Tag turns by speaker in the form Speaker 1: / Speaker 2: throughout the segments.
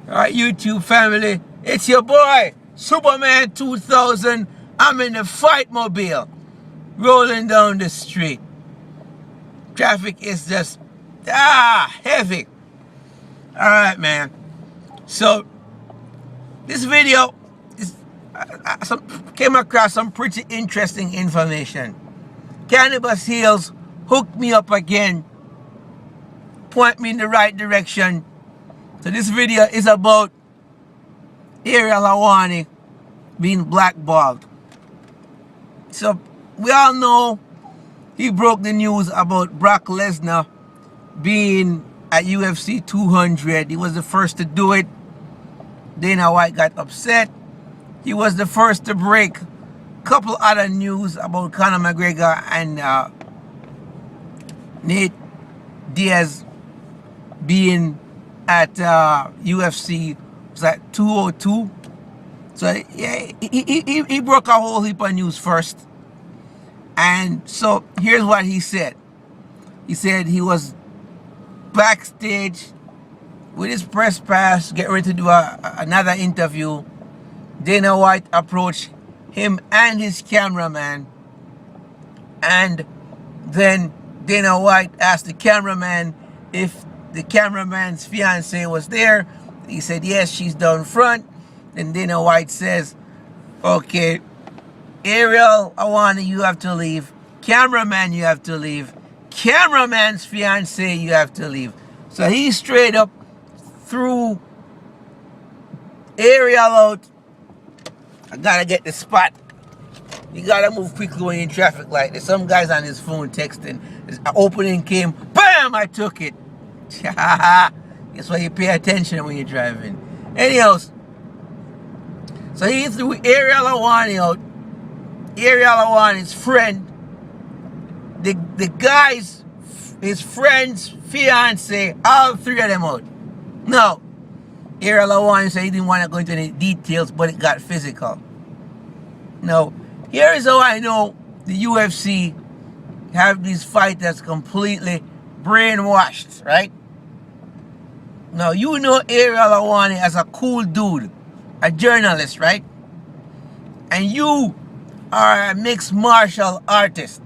Speaker 1: Alright, YouTube family, it's your boy, Superman 2000. I'm in the fight mobile, rolling down the street. Traffic is just, heavy. Alright, man. So, this video is, came across some pretty interesting information. Cannabis Hills hooked me up again, point me in the right direction. So this video is about Ariel Helwani being blackballed. So we all know he broke the news about Brock Lesnar being at UFC 200. He was the first to do it. Dana White got upset. He was the first to break a couple other news about Conor McGregor and Nate Diaz being at UFC, was that 202? So yeah, he broke a whole heap of news first. And so here's what he said. He said he was backstage with his press pass, getting ready to do another interview. Dana White approached him and his cameraman. And then Dana White asked the cameraman if the cameraman's fiance was there. He said, yes, she's down front. Then Dana White says, okay, Ariel Helwani, you have to leave. Cameraman, you have to leave. Cameraman's fiance, you have to leave. So he straight up threw Ariel out. I gotta get the spot. You gotta move quickly when you're in traffic like this. Some guy's on his phone texting. His opening came, bam, I took it. That's why you pay attention when you're driving. Anyhow, so he threw Ariel Helwani out. Ariel Helwani's friend, the guy's, his friend's fiance, all three of them out. No, Ariel Helwani said he didn't want to go into any details, but it got physical. Now, here is how I know the UFC have these fighters completely brainwashed, right? Now, you know Ariel Helwani as a cool dude, a journalist, right? And you are a mixed martial artist,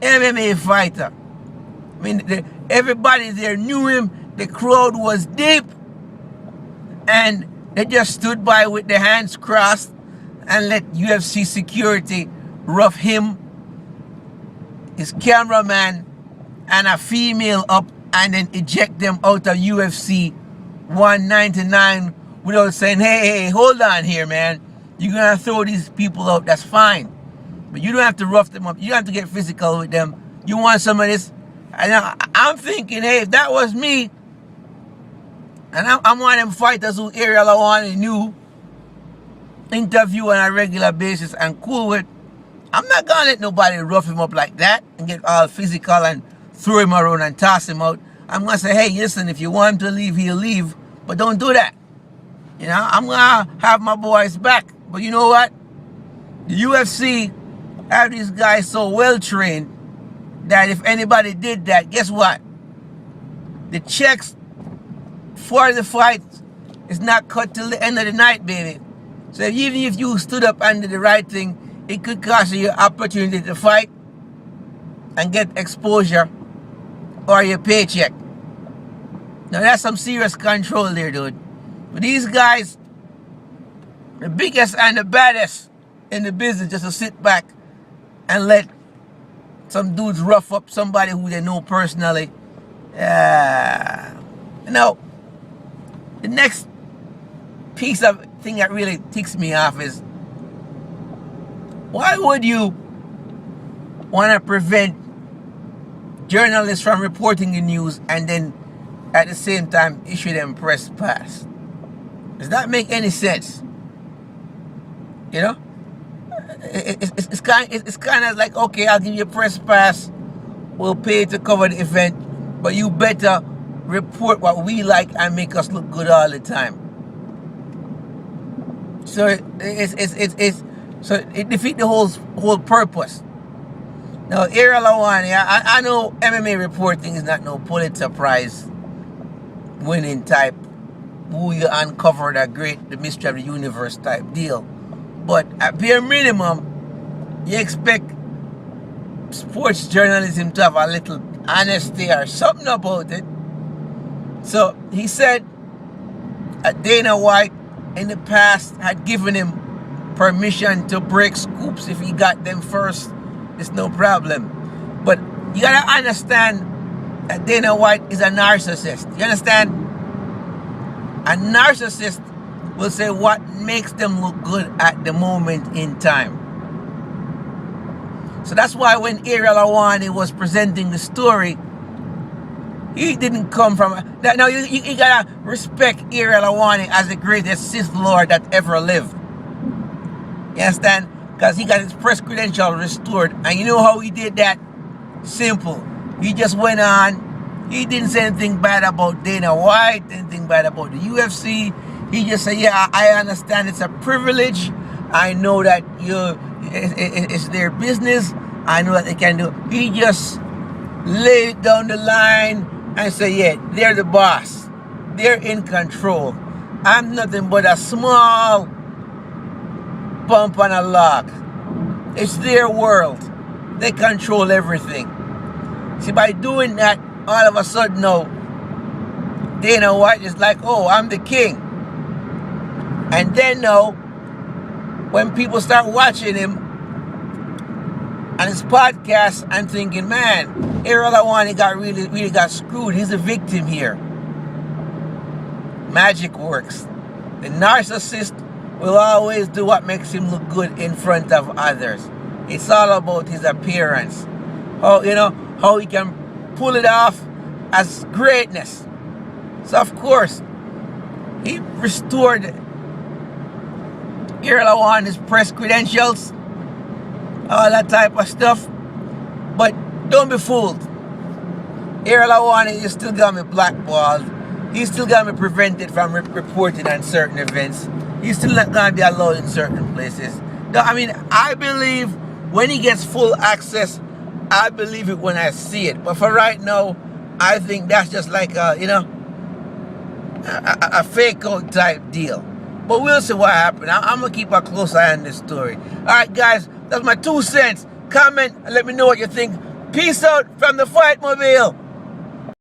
Speaker 1: MMA fighter. I mean, everybody there knew him. The crowd was deep. And they just stood by with their hands crossed and let UFC security rough him, his cameraman, and a female up, and then eject them out of UFC 199 without saying, hey, hold on here, man. You're going to throw these people out, that's fine. But you don't have to rough them up. You don't have to get physical with them. You want some of this? And I'm thinking, hey, if that was me, and I'm one of them fighters who Ariel Helwani knew, interview on a regular basis and cool with, I'm not going to let nobody rough him up like that and get all physical and throw him around and toss him out. I'm going to say, hey, listen, if you want him to leave, he'll leave. But don't do that. You know, I'm going to have my boys back. But you know what? The UFC have these guys so well trained that if anybody did that, guess what? The checks for the fight is not cut till the end of the night, baby. So even if you stood up and did the right thing, it could cost you your opportunity to fight and get exposure or your paycheck. Now that's some serious control there, dude. But these guys, the biggest and the baddest in the business, just to sit back and let some dudes rough up somebody who they know personally. Now, the next piece of thing that really ticks me off is, why would you want to prevent journalists from reporting the news and then at the same time issue them press pass? Does that make any sense? You know? It's kind of like, okay, I'll give you a press pass, we'll pay to cover the event, but you better report what we like and make us look good all the time. So it defeats the whole purpose. Now, Ariel Helwani, I know MMA reporting is not no Pulitzer Prize winning type who you uncover the mystery of the universe type deal. But at bare minimum, you expect sports journalism to have a little honesty or something about it. So he said Dana White in the past had given him permission to break scoops if he got them first. It's no problem. But you gotta understand that Dana White is a narcissist. You understand? A narcissist will say what makes them look good at the moment in time. So that's why when Ariel Helwani was presenting the story, he didn't come from... Now you gotta respect Ariel Helwani as the greatest Sith Lord that ever lived. You understand? Because he got his press credential restored. And you know how he did that? Simple. He just went on. He didn't say anything bad about Dana White, anything bad about the UFC. He just said, yeah, I understand it's a privilege. I know that it's their business. I know that they can do it. He just laid it down the line and said, yeah, they're the boss. They're in control. I'm nothing but a small bump on a log. It's their world. They control everything. See, by doing that, all of a sudden now, Dana White is like, oh, I'm the king. And then now, when people start watching him and his podcast and thinking, man, Ariel Helwani really got screwed. He's a victim here. Magic works. The narcissist will always do what makes him look good in front of others. It's all about his appearance. How he can pull it off as greatness. So of course, he restored Ariel Helwani's press credentials, all that type of stuff. But don't be fooled. Ariel Helwani is still got me blackballed. He's still got me prevented from reporting on certain events. He's still not going to be allowed in certain places. I mean, I believe when he gets full access, I believe it when I see it. But for right now, I think that's just like a fake out type deal. But we'll see what happens. I'm going to keep a close eye on this story. All right, guys, that's my 2 cents. Comment and let me know what you think. Peace out from the Fight Mobile.